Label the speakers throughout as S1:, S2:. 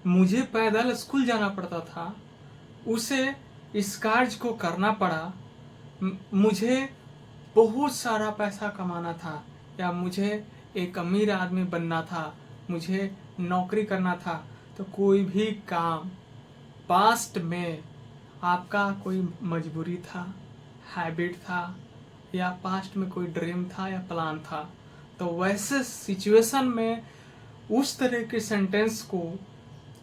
S1: मुझे पैदल स्कूल जाना पड़ता था, उसे इस कार्य को करना पड़ा। मुझे बहुत सारा पैसा कमाना था, या मुझे एक अमीर आदमी बनना था, मुझे नौकरी करना था। तो कोई भी काम पास्ट में आपका कोई मजबूरी था, हैबिट था, या पास्ट में कोई ड्रीम था या प्लान था, तो वैसे सिचुएशन में उस तरह के सेंटेंस को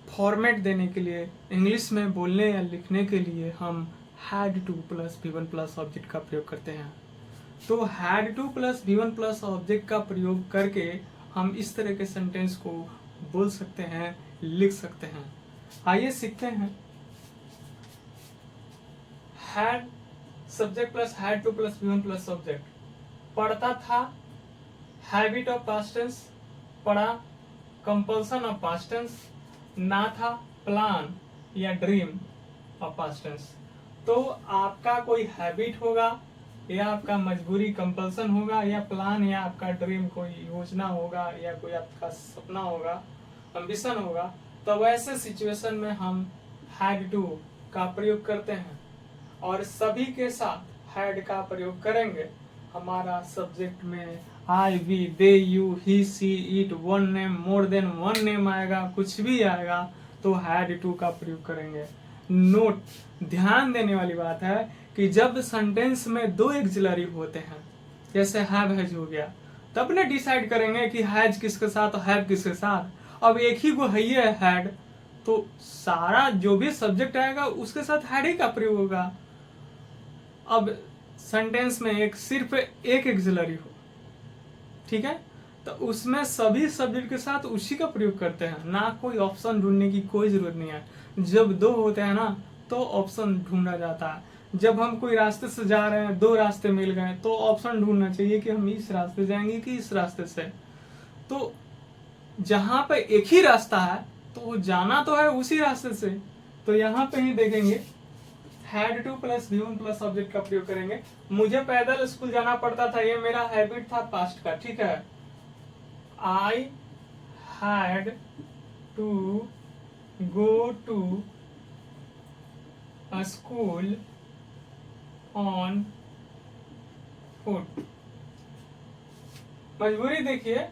S1: फॉर्मेट देने के लिए, इंग्लिश में बोलने या लिखने के लिए हम had two plus V1 plus object का प्रयोग करते हैं। तो had two plus V1 plus object का प्रयोग करके हम इस तरह के सेंटेंस को बोल सकते हैं, लिख सकते हैं। आइए सीखते हैं। Had subject plus had two plus V1 plus object. पढ़ता था, हैबिट ऑफ पास्ट टेंस, पढ़ा, कंपल्सन ऑफ पास्ट टेंस, ना था, प्लान या ड्रीम ऑफ पास्ट टेंस। तो आपका कोई हैबिट होगा, या आपका मजबूरी कंपल्सन होगा, या प्लान या आपका ड्रीम कोई योजना होगा, या कोई आपका सपना होगा, एम्बिशन होगा। तो वैसे सिचुएशन में हम हैड टू का प्रयोग करते हैं, और सभी के साथ हैड का प्रयोग करेंगे। हमारा सब्जेक्ट में I, we, they, you, he, she, it, one name, more than one name आएगा, कुछ भी आएगा तो हैड टू का प्रयोग करेंगे। नोट, ध्यान देने वाली बात है कि जब सेंटेंस में दो एक्सिलरी होते हैं, जैसे हैव हैज हो गया, तब ने डिसाइड करेंगे कि हैज किसके साथ और हैव किसके साथ। अब एक ही को है हैड, तो सारा जो भी सब्जेक्ट आएगा उसके साथ हैड ही का प्रयोग होगा। अब सेंटेंस में एक सिर्फ एक एक्सिलरी हो, ठीक है, तो उसमें सभी सब्जेक्ट के साथ उसी का प्रयोग करते हैं, ना कोई ऑप्शन ढूंढने की कोई जरूरत नहीं है। जब दो होते हैं ना, तो ऑप्शन ढूंढा जाता है। जब हम कोई रास्ते से जा रहे हैं, दो रास्ते मिल गए, तो ऑप्शन ढूंढना चाहिए कि हम इस रास्ते जाएंगे कि इस रास्ते से। तो जहां पे एक ही रास्ता है, तो जाना तो है उसी रास्ते से। तो यहाँ पे ही देखेंगे had two plus V1 plus object का प्रयोग करेंगे। मुझे पैदल स्कूल जाना पड़ता था, ये मेरा हैबिट था पास्ट का, ठीक है। I had to go to school on foot. मजबूरी देखिए,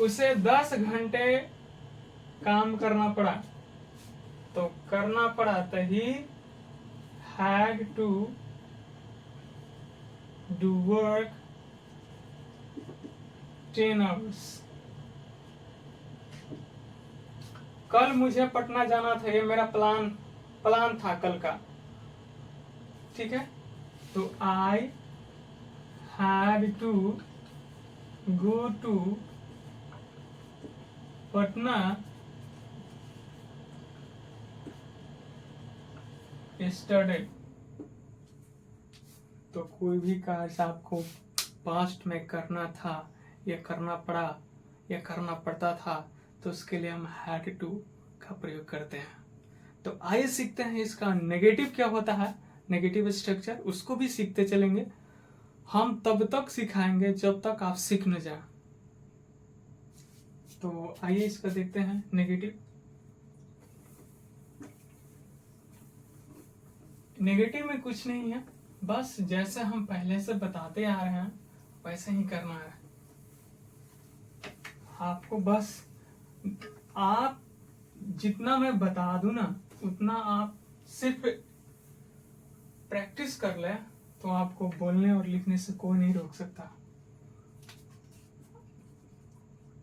S1: उसे 10 घंटे काम करना पड़ा, तो करना पड़ा तभी had to do work 10 hours। कल मुझे पटना जाना था, ये मेरा प्लान था कल का, ठीक है। तो I had to go to Patna yesterday। तो कोई भी कार्य आपको पास्ट में करना था, या करना पड़ा, या करना पड़ता था, तो उसके लिए हम हैड टू का प्रयोग करते हैं। तो आइए सीखते हैं इसका नेगेटिव क्या होता है, नेगेटिव स्ट्रक्चर, उसको भी सीखते चलेंगे। हम तब तक सिखाएंगे जब तक आप सीख न जाए। तो आइए इसका देखते हैं नेगेटिव। नेगेटिव में कुछ नहीं है, बस जैसे हम पहले से बताते आ रहे हैं वैसे ही करना है आपको। बस आप जितना मैं बता दूं ना, उतना आप सिर्फ प्रैक्टिस कर ले, तो आपको बोलने और लिखने से कोई नहीं रोक सकता।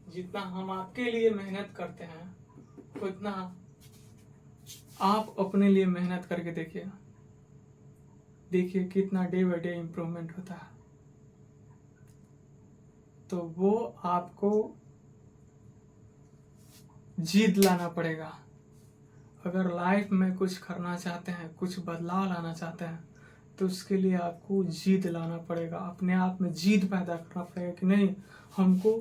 S1: जितना हम आपके लिए मेहनत करते हैं, उतना आप अपने लिए मेहनत करके देखिए कितना डे बाय डे इम्प्रूवमेंट होता है। तो वो आपको जीत लाना पड़ेगा। अगर लाइफ में कुछ करना चाहते हैं, कुछ बदलाव लाना चाहते हैं, तो उसके लिए आपको जीत लाना पड़ेगा। अपने आप में जीत पैदा करना पड़ेगा कि नहीं, हमको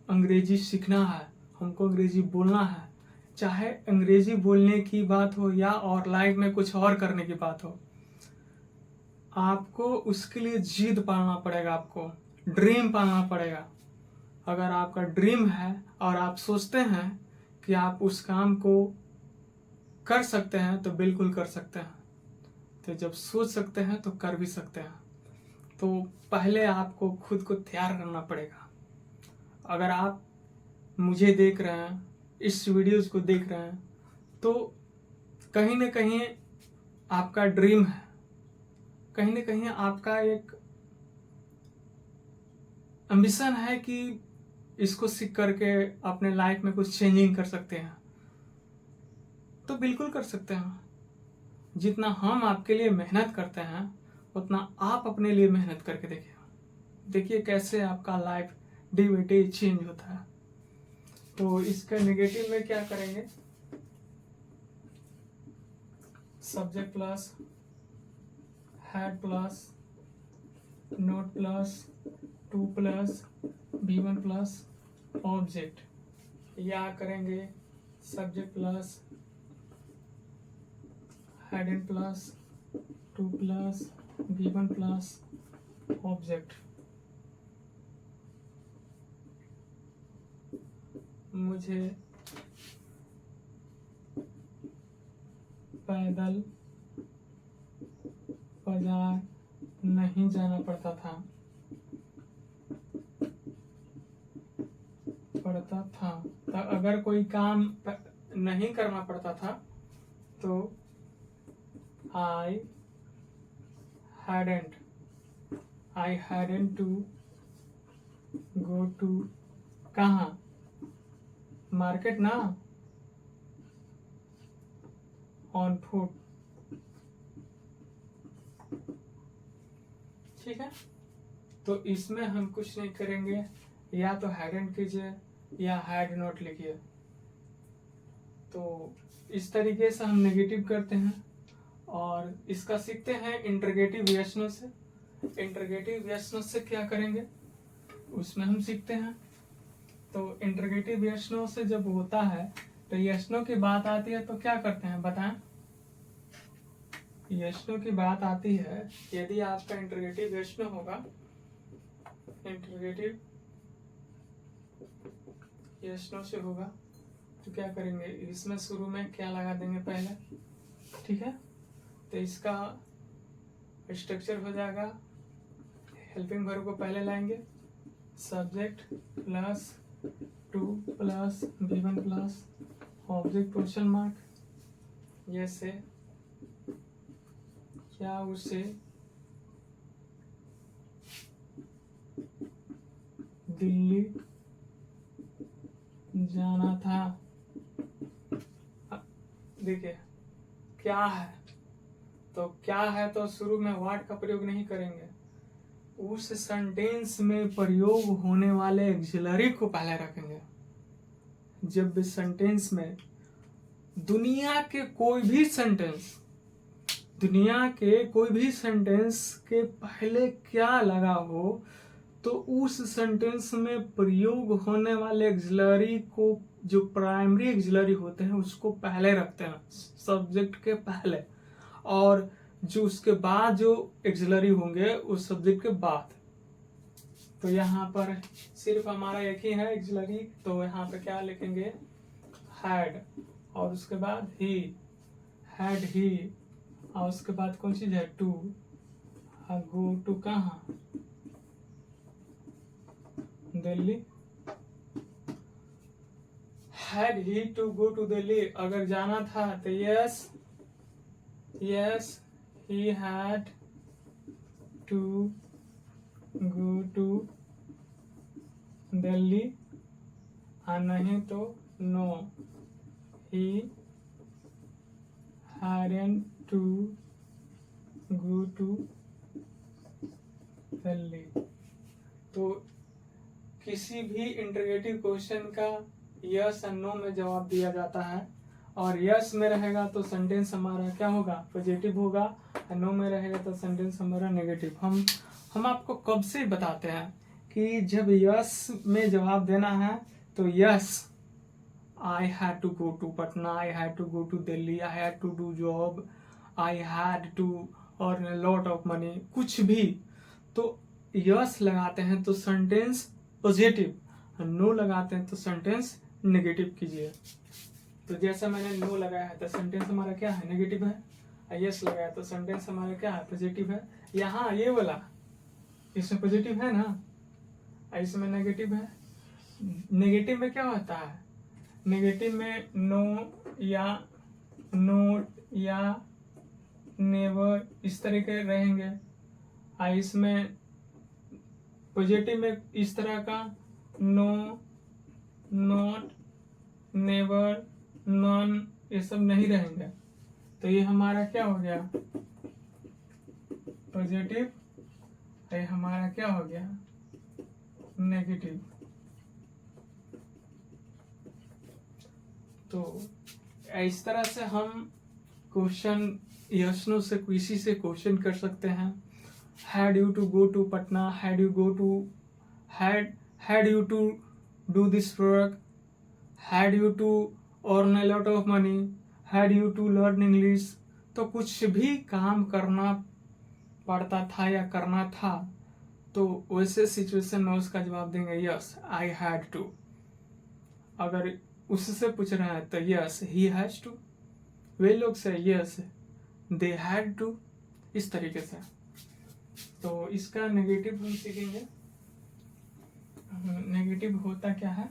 S1: अंग्रेजी सीखना है, हमको अंग्रेजी बोलना है। चाहे अंग्रेजी बोलने की बात हो या और लाइफ में कुछ और करने की बात हो, आपको उसके लिए जीत पालना पड़ेगा, आपको ड्रीम पालना पड़ेगा। अगर आपका ड्रीम है और आप सोचते हैं कि आप उस काम को कर सकते हैं तो बिल्कुल कर सकते हैं, तो जब सोच सकते हैं तो कर भी सकते हैं। तो पहले आपको खुद को तैयार करना पड़ेगा। अगर आप मुझे देख रहे हैं, इस वीडियोस को देख रहे हैं, तो कहीं ना कहीं आपका ड्रीम है, कहीं ना कहीं आपका एक एम्बिशन है कि इसको सीख करके अपने लाइफ में कुछ चेंजिंग कर सकते हैं, तो बिल्कुल कर सकते हैं। जितना हम आपके लिए मेहनत करते हैं उतना आप अपने लिए मेहनत करके देखिए, देखिए कैसे आपका life day by day change होता है। तो इसका नेगेटिव में क्या करेंगे, subject plus had plus note plus two plus V1 plus object, या करेंगे subject plus head and plus two plus V1 plus object. मुझे पैदल बाजार नहीं जाना पड़ता था, तो अगर कोई काम नहीं करना पड़ता था तो I hadn't to go to कहाँ, मार्केट ना, ऑन फुट। ठीक है, तो इसमें हम कुछ नहीं करेंगे, या तो हैडंट कीजिए या हैड नॉट लिखिए। तो इस तरीके से हम नेगेटिव करते हैं, और इसका सीखते हैं इंटरगेटिव यशनों से। इंटरगेटिव यशनों से क्या करेंगे उसमें हम सीखते हैं। तो इंटरगेटिव यशनों से जब होता है तो यशनों की बात आती है तो क्या करते हैं बताएं। यशनों की बात आती है, यदि आपका इंटरगेटिव यशन होगा, इंटरगेटिव यशनों से होगा तो क्या करेंगे, इसमें शुरू में क्या लगा देंगे पहले। ठीक है, तो इसका स्ट्रक्चर हो जाएगा, हेल्पिंग वर्ब को पहले लाएंगे, subject plus two plus V1 plus object question mark, जैसे क्या उसे दिल्ली जाना था। देखिए क्या है, तो क्या है तो शुरू में व्हाट का प्रयोग नहीं करेंगे, उस सेंटेंस में प्रयोग होने वाले एक्सिलरी को पहले रखेंगे। जब भी सेंटेंस में दुनिया के कोई भी सेंटेंस के पहले क्या लगा हो, तो उस सेंटेंस में प्रयोग होने वाले एक्सिलरी को, जो प्राइमरी एक्सिलरी होते हैं उसको पहले रखते हैं सब्जेक्ट के पहले, और जो उसके बाद जो एक्सिलरी होंगे उस सब्जेक्ट के बाद। तो यहाँ पर सिर्फ हमारा एक ही है एक्सिलरी, तो यहाँ पर क्या लिखेंगे, हैड, और उसके बाद ही, हैड ही, और उसके बाद कौन चीज है, टू, गो टू कहाँ, Delhi. Had he to go to Delhi, अगर जाना था तो yes he had to go to Delhi, और नहीं तो no he hadn't to go to Delhi. तो किसी भी इंटरोगेटिव क्वेश्चन का यस और नो में जवाब दिया जाता है, और यस में रहेगा तो सेंटेंस हमारा क्या होगा, पॉजिटिव होगा, और नो में रहेगा तो सेंटेंस हमारा नेगेटिव। हम आपको कब से बताते हैं कि जब यस में जवाब देना है तो yes, I had to go to Patna, I had to go to Delhi, I had to do job, I had to earn a lot of money, कुछ भी तो यस लगाते हैं तो सेंटेंस पॉजिटिव, नो लगाते हैं तो सेंटेंस नेगेटिव कीजिए। तो जैसा मैंने नो लगाया है तो सेंटेंस हमारा क्या है, नेगेटिव है। यस लगाया तो सेंटेंस हमारा क्या है, पॉजिटिव है। यहाँ ये वाला इसमें पॉजिटिव है ना, इसमें नेगेटिव है। नेगेटिव में क्या होता है, नेगेटिव में नो या नोट या नेवर इस तरह के रहेंगे। इसमें पॉजिटिव में इस तरह का नो, नॉट, नेवर, नॉन ये सब नहीं रहेंगे। तो ये हमारा क्या हो गया, पॉजिटिव। ये हमारा क्या हो गया, नेगेटिव। तो इस तरह से हम क्वेश्चन यस नो से किसी से क्वेश्चन कर सकते हैं। had you to go to Patna, had you to do this work, had you to earn a lot of money, had you to learn English। तो कुछ भी काम करना पड़ता था या करना था तो वैसे सिचुएशन में उसका जवाब देंगे यस आई हैड टू। अगर उससे पूछ रहे हैं तो यस ही हैज टू। वे लोग से यस दे हैड टू, इस तरीके से। तो इसका नेगेटिव हम सीखेंगे। नेगेटिव होता क्या है,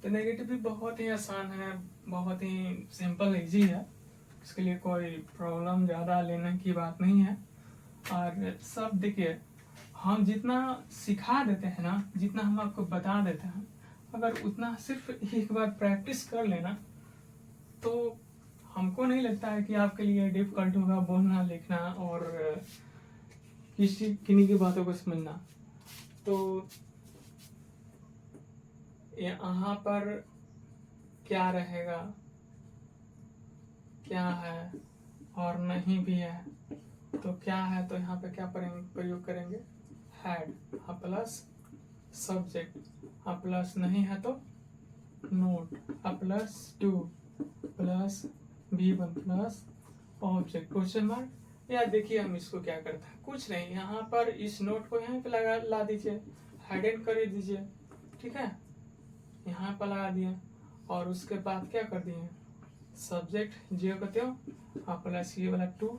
S1: तो नेगेटिव भी बहुत ही आसान है, बहुत ही सिंपल इजी है। इसके लिए कोई प्रॉब्लम ज़्यादा लेने की बात नहीं है। और सब देखिए, हम जितना सिखा देते हैं ना, जितना हम आपको बता देते हैं, अगर उतना सिर्फ एक बार प्रैक्टिस कर लेना तो हमको नहीं लगता है कि आपके लिए डिफिकल्ट होगा बोलना, लिखना और किन्हीं की बातों को समझना। तो यहाँ पर क्या रहेगा, क्या है और नहीं भी है। तो क्या है, तो यहाँ पे क्या प्रयोग करेंगे, हैड प्लस सब्जेक्ट, प्लस नहीं है तो note, plus two plus V1 plus object question mark. यार देखिए हम इसको क्या करते हैं, कुछ नहीं, यहाँ पर इस नोट को यहाँ पे ला दीजिए, हाइडेंट कर दीजिए, ठीक है, यहाँ पर लगा दिए और उसके बाद क्या कर दिए, सब्जेक्ट जो कहते हो प्लस ये वाला 2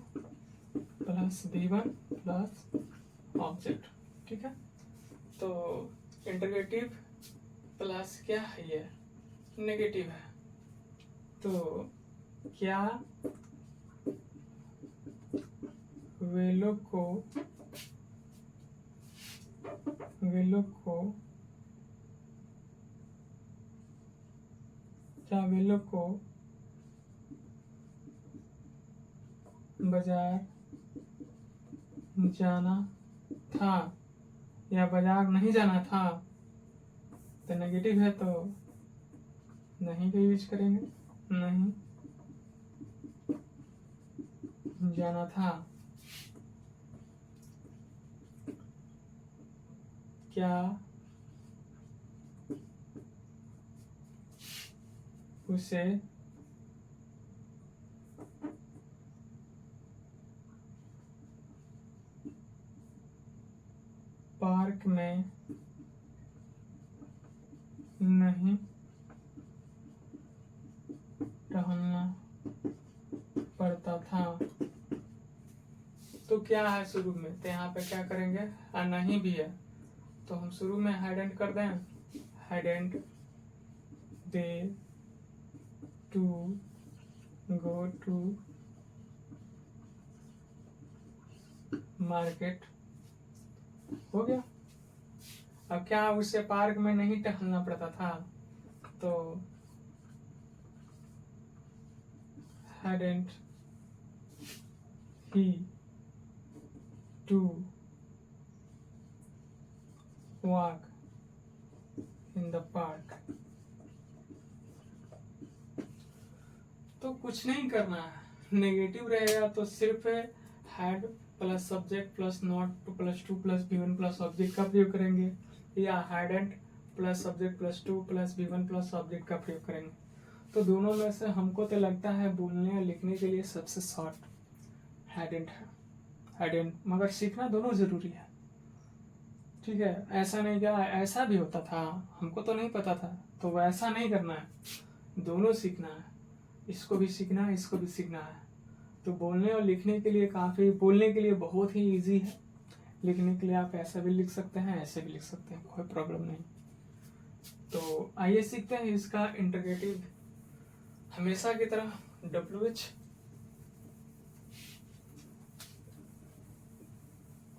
S1: प्लस V1 प्लस ऑब्जेक्ट, ठीक है। तो इंटरगेटिव प्लस क्या है, ये नेगेटिव है। तो क्या वे लोग को बाजार जाना था या बाजार नहीं जाना था। तो नेगेटिव है तो नहीं का यूज करेंगे, नहीं जाना था। क्या उसे पार्क में नहीं टहलना पड़ता था। तो क्या है शुरू में, तो यहाँ पे क्या करेंगे, नहीं भी है तो हम शुरू में हाइडेंट कर दें, hadn't they to go to market, हो गया। अब क्या उसे पार्क में नहीं टहलना पड़ता था, तो hadn't he to walk in the park। तो कुछ नहीं करना है, नेगेटिव रहेगा तो सिर्फ had plus subject plus not plus 2 plus V1 plus object का प्रयोग करेंगे, या hadn't plus subject plus 2 plus V1 plus object का प्रयोग करेंगे। तो दोनों में से हमको तो लगता है बोलने और लिखने के लिए सबसे शॉर्ट हैडंट है, हैडंट, मगर सीखना दोनों जरूरी है, ठीक है। ऐसा नहीं क्या ऐसा भी होता था, हमको तो नहीं पता था, तो वैसा नहीं करना है, दोनों सीखना है। इसको भी सीखना है, इसको भी सीखना है। तो बोलने और लिखने के लिए काफ़ी, बोलने के लिए बहुत ही इजी है, लिखने के लिए आप ऐसा भी लिख सकते हैं, ऐसे भी लिख सकते हैं, कोई प्रॉब्लम नहीं। तो आइए सीखते हैं इसका इंटरगेटिव। हमेशा की तरह WH,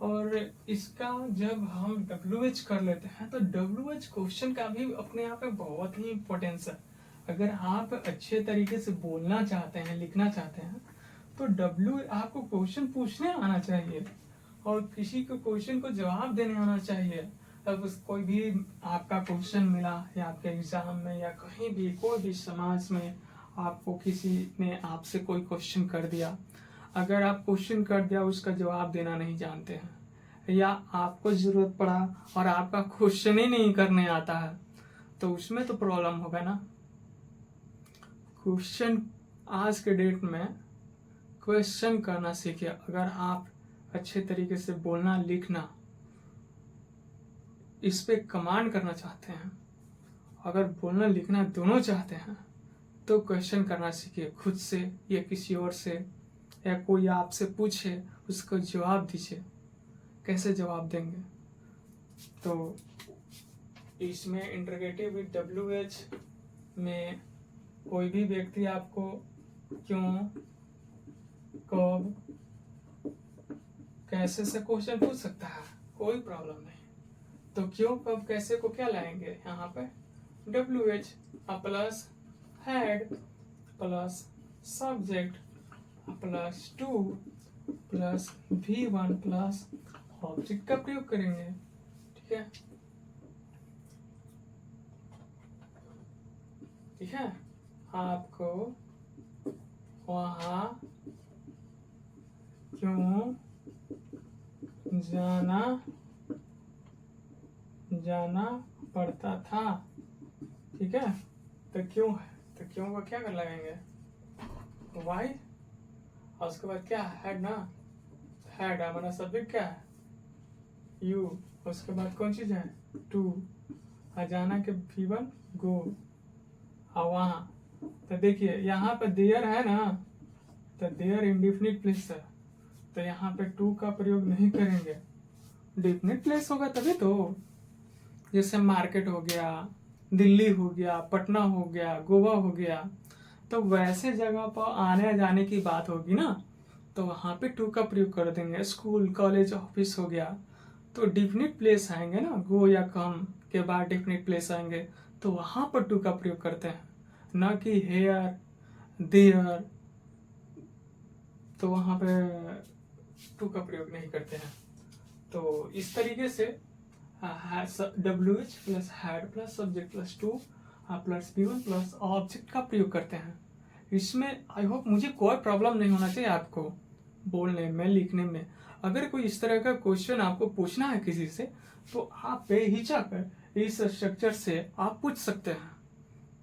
S1: और इसका जब हम WH कर लेते हैं तो WH क्वेश्चन का भी अपने आप में बहुत ही इम्पोर्टेंस है। अगर आप अच्छे तरीके से बोलना चाहते हैं, लिखना चाहते हैं, तो आपको क्वेश्चन पूछने आना चाहिए और किसी को क्वेश्चन को जवाब देने आना चाहिए। अब कोई भी आपका क्वेश्चन मिला या आपके एग्जाम में या कहीं भी, कोई भी समाज में आपको किसी ने आपसे कोई क्वेश्चन कर दिया, अगर आप क्वेश्चन कर दिया उसका जवाब देना नहीं जानते हैं, या आपको जरूरत पड़ा और आपका क्वेश्चन ही नहीं करने आता है, तो उसमें तो प्रॉब्लम होगा ना। क्वेश्चन आज के डेट में क्वेश्चन करना सीखिए। अगर आप अच्छे तरीके से बोलना लिखना इस पे कमांड करना चाहते हैं, अगर बोलना लिखना दोनों चाहते हैं, तो क्वेश्चन करना सीखिए खुद से या किसी और से, या कोई आपसे पूछे उसको जवाब दीजिए। कैसे जवाब देंगे? तो इसमें इंटरगेटिव विद WH में कोई भी व्यक्ति आपको क्यों, कब, कैसे से क्वेश्चन पूछ सकता है, कोई प्रॉब्लम नहीं। तो क्यों, कब, कैसे को क्या लाएंगे यहाँ पे? WH plus had plus subject plus two plus V1 plus object का प्रयोग करेंगे। ठीक है, ठीक है। आपको वहां क्यों जाना पड़ता था? ठीक है, तो क्यों है, तो क्यों को क्या कर लगाएंगे? वाई, और उसके बाद क्या है ना, हैड हमारा सब्जेक्ट क्या है? यू, उसके बाद कौन चीज है? टू, जाना के V1 गो, और वहां, तो देखिए यहाँ पे देयर है ना, तो देयर इंडेफिनिट प्लेस है, तो यहाँ पे टू का प्रयोग नहीं करेंगे, डेफिनेट प्लेस होगा तभी तो। जैसे मार्केट हो गया, दिल्ली हो गया, पटना हो गया, गोवा हो गया, तो वैसे जगह पर आने जाने की बात होगी ना, तो वहाँ पे टू का प्रयोग कर देंगे। स्कूल, कॉलेज, ऑफिस हो गया, तो डेफिनेट प्लेस आएंगे ना, गो या कम के बाद डेफिनेट प्लेस आएंगे, तो वहाँ पर टू का प्रयोग करते हैं, न कि हेयर, देयर, तो वहाँ पे टू का प्रयोग नहीं करते हैं। तो इस तरीके से WH plus had plus subject plus two plus V1 plus object का प्रयोग करते हैं। इसमें आई होप मुझे कोई प्रॉब्लम नहीं होना चाहिए आपको बोलने में, लिखने में। अगर कोई इस तरह का क्वेश्चन आपको पूछना है किसी से, तो आप बेहिचक इस स्ट्रक्चर से आप पूछ सकते हैं।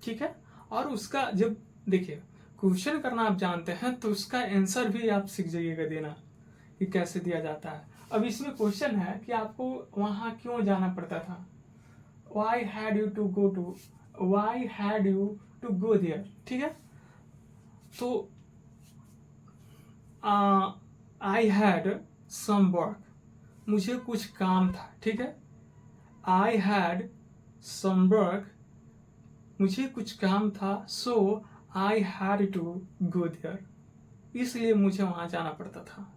S1: ठीक है, और उसका जब देखिए क्वेश्चन करना आप जानते हैं, तो उसका आंसर भी आप सीख जाइएगा देना कि कैसे दिया जाता है। अब इसमें क्वेश्चन है कि आपको वहां क्यों जाना पड़ता था, why had you to go there। ठीक है, तो I had some work, मुझे कुछ काम था। ठीक है, I had some work, मुझे कुछ काम था, so I had to go there, इसलिए मुझे वहां जाना पड़ता था।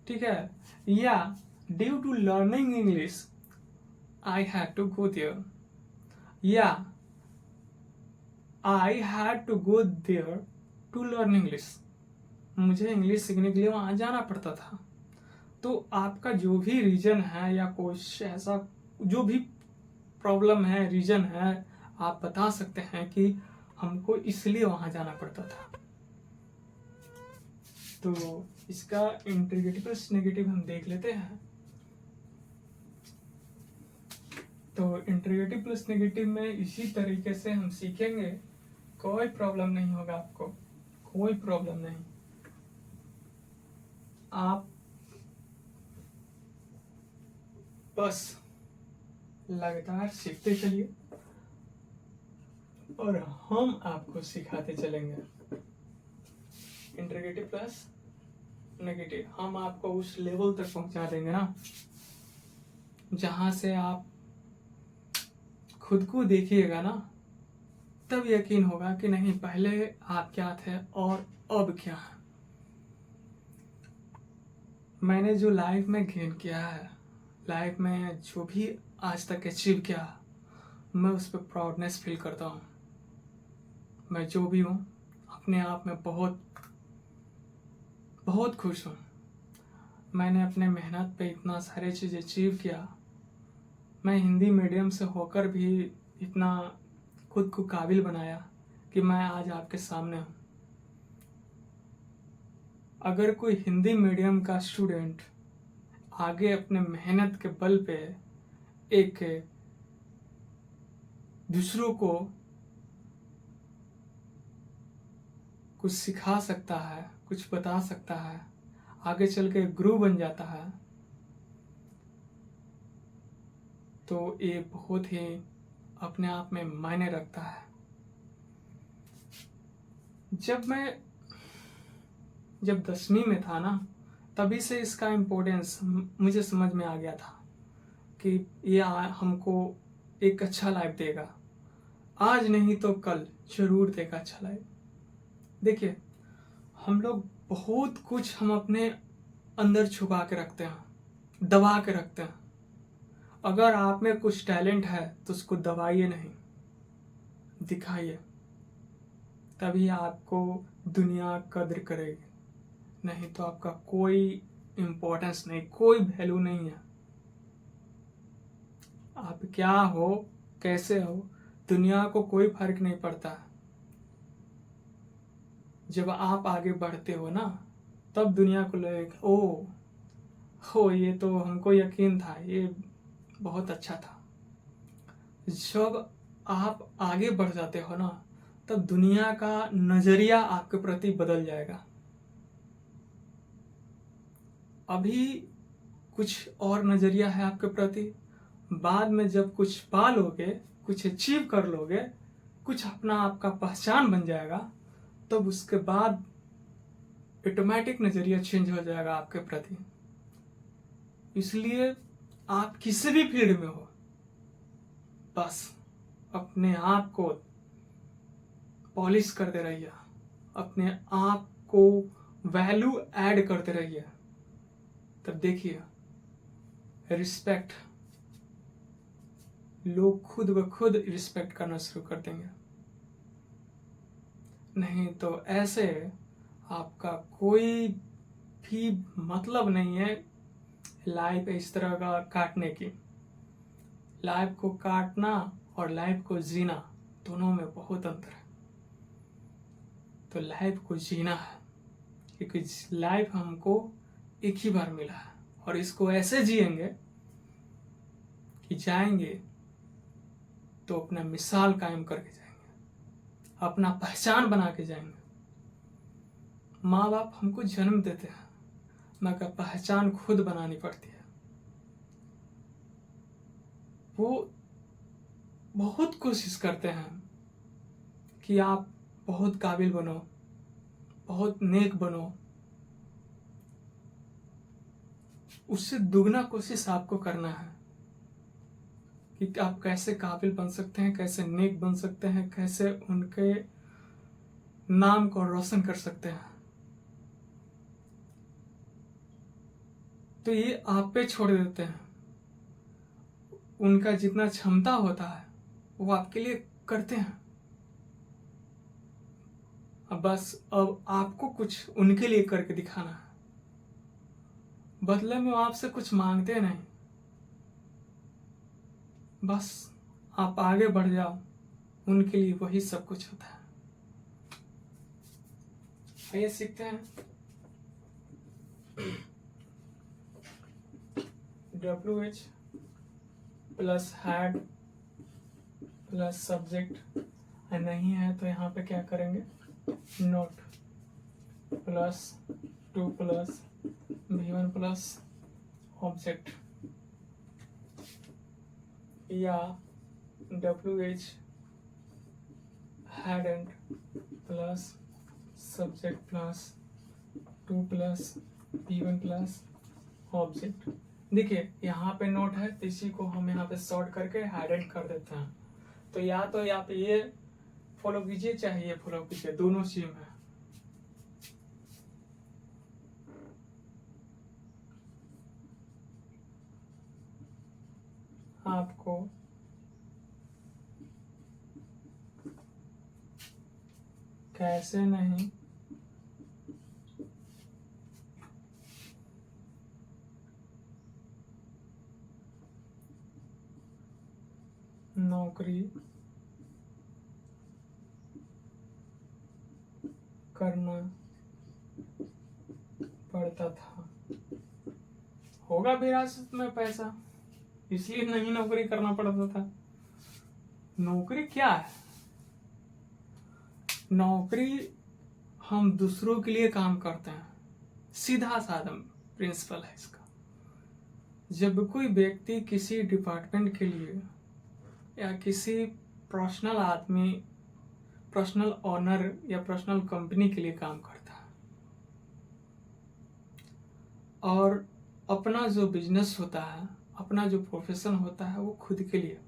S1: ठीक है, या due to learning English I had to go there, या I had to go there to learn English, मुझे इंग्लिश सीखने के लिए वहां जाना पड़ता था। तो आपका जो भी रीजन है या कोई ऐसा जो भी प्रॉब्लम है, रीजन है, आप बता सकते हैं कि हमको इसलिए वहां जाना पड़ता था। तो इसका इंटीग्रेटिव प्लस नेगेटिव हम देख लेते हैं। तो इंटीग्रेटिव प्लस नेगेटिव में इसी तरीके से हम सीखेंगे, कोई प्रॉब्लम नहीं होगा आपको, कोई प्रॉब्लम नहीं। आप बस लगातार सीखते चलिए, और हम आपको सिखाते चलेंगे इंटीग्रेटिव प्लस नेगेटिव। हम आपको उस लेवल तक पहुंचा देंगे ना जहां से आप खुद को देखिएगा ना, तब यकीन होगा कि नहीं पहले आप क्या थे और अब क्या है। मैंने जो लाइफ में गेन किया है, लाइफ में जो भी आज तक अचीव किया, मैं उस पर प्राउडनेस फील करता हूँ। मैं जो भी हूँ अपने आप में बहुत बहुत खुश हूँ। मैंने अपने मेहनत पे इतना सारे चीज़ अचीव किया। मैं हिंदी मीडियम से होकर भी इतना खुद को काबिल बनाया कि मैं आज आपके सामने हूँ। अगर कोई हिंदी मीडियम का स्टूडेंट आगे अपने मेहनत के बल पे एक दूसरों को कुछ सिखा सकता है, कुछ बता सकता है, आगे चल के गुरु बन जाता है, तो ये बहुत ही अपने आप में मायने रखता है। जब 10वीं में था ना, तभी से इसका इम्पोर्टेंस मुझे समझ में आ गया था कि ये हमको एक अच्छा लाइफ देगा। आज नहीं तो कल जरूर देगा अच्छा लाइफ। देखिए, हम लोग बहुत कुछ हम अपने अंदर छुपा के रखते हैं, दबा के रखते हैं। अगर आप में कुछ टैलेंट है तो उसको दबाइए नहीं, दिखाइए, तभी आपको दुनिया कद्र करेगी। नहीं तो आपका कोई इम्पोर्टेंस नहीं, कोई वैल्यू नहीं है। आप क्या हो, कैसे हो, दुनिया को कोई फर्क नहीं पड़ता। जब आप आगे बढ़ते हो ना, तब दुनिया को लगेगा ओ हो, ये तो हमको यकीन था, ये बहुत अच्छा था। जब आप आगे बढ़ जाते हो ना, तब दुनिया का नजरिया आपके प्रति बदल जाएगा। अभी कुछ और नजरिया है आपके प्रति, बाद में जब कुछ पा लोगे, कुछ अचीव कर लोगे, कुछ अपना आपका पहचान बन जाएगा, तब उसके बाद ऑटोमेटिक नजरिया चेंज हो जाएगा आपके प्रति। इसलिए आप किसी भी फील्ड में हो, बस अपने आप को पॉलिश करते रहिए, अपने आप को वैल्यू ऐड करते रहिए। तब देखिए रिस्पेक्ट, लोग खुद ब खुद रिस्पेक्ट करना शुरू कर देंगे। नहीं तो ऐसे आपका कोई भी मतलब नहीं है लाइफ इस तरह का काटने की। लाइफ को काटना और लाइफ को जीना, दोनों में बहुत अंतर है। तो लाइफ को जीना है, क्योंकि लाइफ हमको एक ही बार मिला है, और इसको ऐसे जिएंगे कि जाएंगे तो अपना मिसाल कायम करके जाएंगे, अपना पहचान बना के जाएंगे। माँ बाप हमको जन्म देते हैं, मगर पहचान खुद बनानी पड़ती है। वो बहुत कोशिश करते हैं कि आप बहुत काबिल बनो, बहुत नेक बनो। उससे दुगना कोशिश आपको करना है कि आप कैसे काबिल बन सकते हैं, कैसे नेक बन सकते हैं, कैसे उनके नाम को रोशन कर सकते हैं। तो ये आप पे छोड़ देते हैं। उनका जितना क्षमता होता है वो आपके लिए करते हैं। अब आपको कुछ उनके लिए करके दिखाना है। बदले में वो आपसे कुछ मांगते नहीं, बस आप आगे बढ़ जाओ, उनके लिए वही सब कुछ होता है। आइए सीखते हैं। WH plus had plus subject, नहीं है तो यहाँ पे क्या करेंगे, note plus 2 plus V1 plus object, या WH had and plus subject plus two plus P1 plus object. देखिए यहाँ पे नोट है तो इसी को हम यहाँ पे शॉर्ट करके हैड एंड कर देते हैं। तो या तो आप ये फॉलो कीजिए चाहे ये फॉलो कीजिए, दोनों सेम है। आपको कैसे नहीं नौकरी करना पड़ता था। होगा विरासत में पैसा, इसलिए नहीं नौकरी करना पड़ता था। नौकरी क्या है? नौकरी हम दूसरों के लिए काम करते हैं, सीधा साधा प्रिंसिपल है इसका। जब कोई व्यक्ति किसी डिपार्टमेंट के लिए या किसी पर्सनल आदमी, पर्सनल ऑनर या पर्सनल कंपनी के लिए काम करता है और अपना जो बिजनेस होता है, अपना जो प्रोफेशन होता है, वो खुद के लिए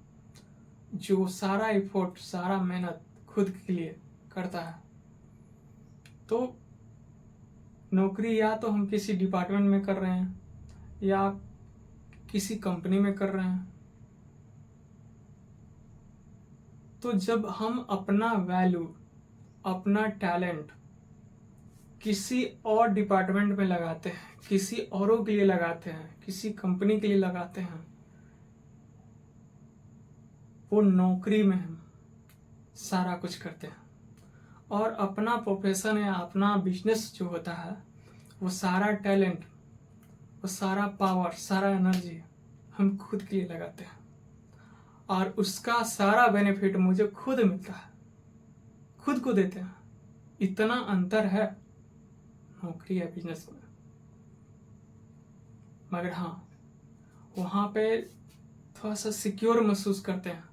S1: जो सारा एफर्ट, सारा मेहनत खुद के लिए करता है, तो नौकरी या तो हम किसी डिपार्टमेंट में कर रहे हैं या किसी कंपनी में कर रहे हैं। तो जब हम अपना वैल्यू, अपना टैलेंट किसी और डिपार्टमेंट में लगाते हैं, किसी औरों के लिए लगाते हैं, किसी कंपनी के लिए लगाते हैं, वो नौकरी में हम सारा कुछ करते हैं। और अपना प्रोफेशन या अपना बिजनेस जो होता है, वो सारा टैलेंट, वो सारा पावर, सारा एनर्जी हम खुद के लिए लगाते हैं और उसका सारा बेनिफिट मुझे खुद मिलता है, खुद को देते हैं। इतना अंतर है नौकरी या बिजनेस में। मगर हाँ, वहाँ पे थोड़ा सा सिक्योर महसूस करते हैं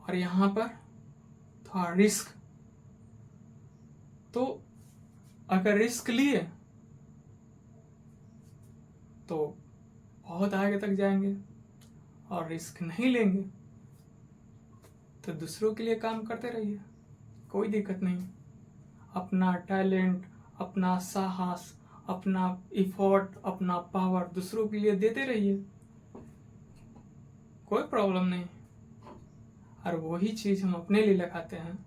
S1: और यहाँ पर थोड़ा रिस्क। तो अगर रिस्क लिए तो बहुत आगे तक जाएंगे और रिस्क नहीं लेंगे तो दूसरों के लिए काम करते रहिए, कोई दिक्कत नहीं। अपना टैलेंट, अपना साहस, अपना इफोर्ट, अपना पावर दूसरों के लिए देते रहिए, कोई प्रॉब्लम नहीं। और वही चीज हम अपने लिए लगाते हैं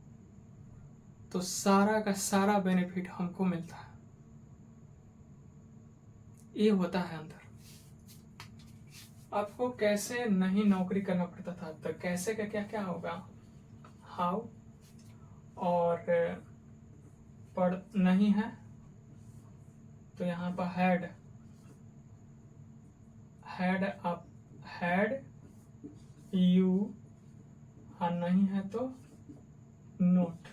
S1: तो सारा का सारा बेनिफिट हमको मिलता है। ये होता है अंदर। आपको कैसे नहीं नौकरी करना पड़ता था, तो कैसे का क्या क्या होगा, हाउ और पढ़ नहीं है तो यहाँ पर हैड, आप हैड यू, और नहीं है तो नोट,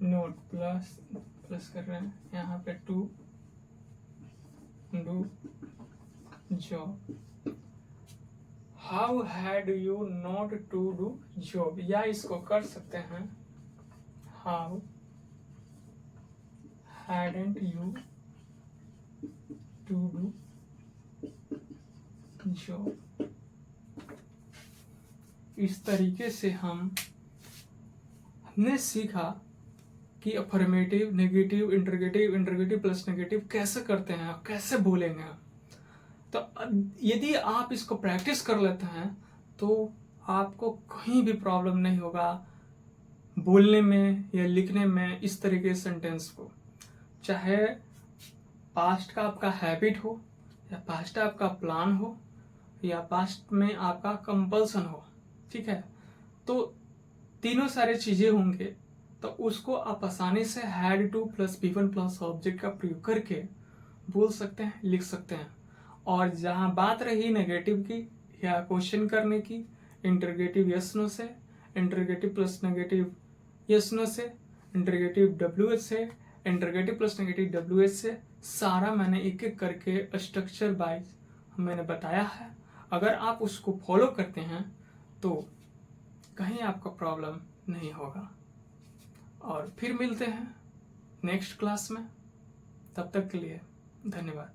S1: नोट प्लस प्लस कर रहे हैं यहाँ पे to do job. How had you not to do job, या इसको कर सकते हैं how hadn't you to do job. इस तरीके से हमने सीखा कि affirmative, negative, interrogative, interrogative plus negative कैसे करते हैं, कैसे बोलेंगे। तो यदि आप इसको प्रैक्टिस कर लेते हैं तो आपको कहीं भी प्रॉब्लम नहीं होगा बोलने में या लिखने में इस तरीके से सेंटेंस को। चाहे पास्ट का आपका हैबिट हो या पास्ट आपका प्लान हो या पास्ट में आपका कंपल्सन हो, ठीक है, तो तीनों सारे चीजें होंगे तो उसको आप आसानी से had two plus P1 plus object का प्रयोग करके बोल सकते हैं, लिख सकते हैं। और जहां बात रही नेगेटिव की या क्वेश्चन करने की, इंटरगेटिव यस नो से, interrogative plus negative yes no से, इंटरगेटिव WH से, इंटरगेटिव प्लस नेगेटिव WH से, सारा मैंने एक एक करके स्ट्रक्चर वाइज मैंने बताया है। अगर आप उसको फॉलो करते हैं तो कहीं आपका प्रॉब्लम नहीं होगा। और फिर मिलते हैं नेक्स्ट क्लास में, तब तक के लिए धन्यवाद।